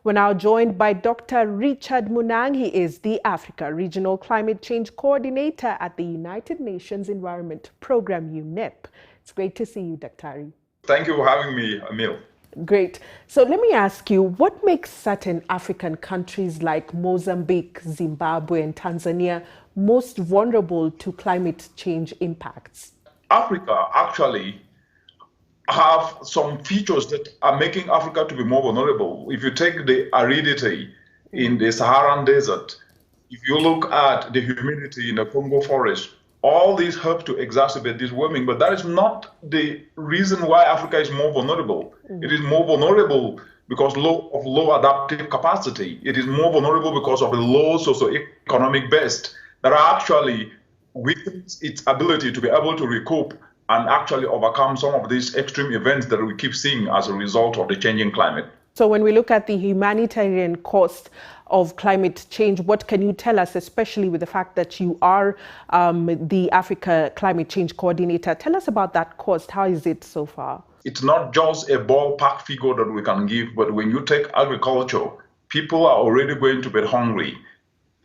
We're now joined by Dr. Richard Munang. He is the Africa Regional Climate Change Coordinator at the United Nations Environment Program, UNEP. It's great to see you, Dr. Thank you for having me, Emil. Great. So let me ask you, what makes certain African countries like Mozambique, Zimbabwe, and Tanzania most vulnerable to climate change impacts? Africa actually have some features that are making Africa to be more vulnerable. If you take the aridity in the Saharan desert, if you look at the humidity in the Congo forest, all these help to exacerbate this warming, but that is not the reason why Africa is more vulnerable. It is more vulnerable because of low adaptive capacity. It is more vulnerable because of the low socioeconomic base that actually weakens its ability to be able to recoup and actually overcome some of these extreme events that we keep seeing as a result of the changing climate. So when we look at the humanitarian cost of climate change, what can you tell us, especially with the fact that you are the Africa Climate Change Coordinator? Tell us about that cost. How is it so far? It's not just a ballpark figure that we can give, but when you take agriculture, people are already going to bed hungry.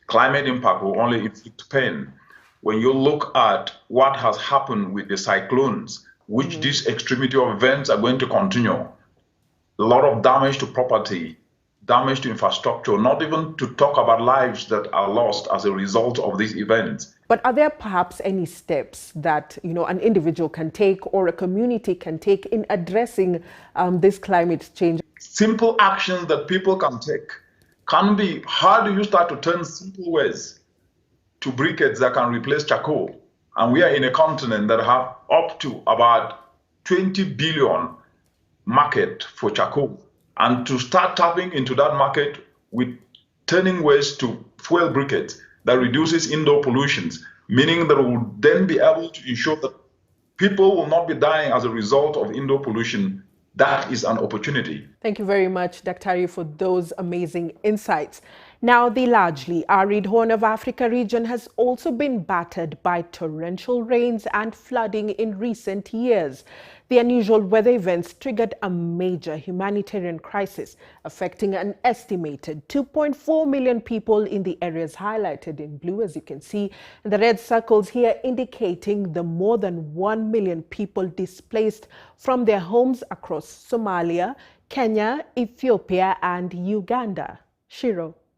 Climate impact will only inflict pain. When you look at what has happened with the cyclones, which these extremity of events are going to continue, a lot of damage to property, damage to infrastructure, not even to talk about lives that are lost as a result of these events. But are there perhaps any steps that an individual can take or a community can take in addressing this climate change? Simple actions that people can take can be, how do you start to turn simple ways to briquettes that can replace charcoal? And we are in a continent that have up to about 20 billion market for charcoal. And to start tapping into that market with turning waste to fuel briquettes that reduces indoor pollutions, meaning that we will then be able to ensure that people will not be dying as a result of indoor pollution. That is an opportunity. Thank you very much, Dr. for those amazing insights. Now, the largely arid Horn of Africa region has also been battered by torrential rains and flooding in recent years. The unusual weather events triggered a major humanitarian crisis, affecting an estimated 2.4 million people in the areas highlighted in blue, as you can see. The red circles here indicating the more than 1 million people displaced from their homes across Somalia, Kenya, Ethiopia, and Uganda. Shiro.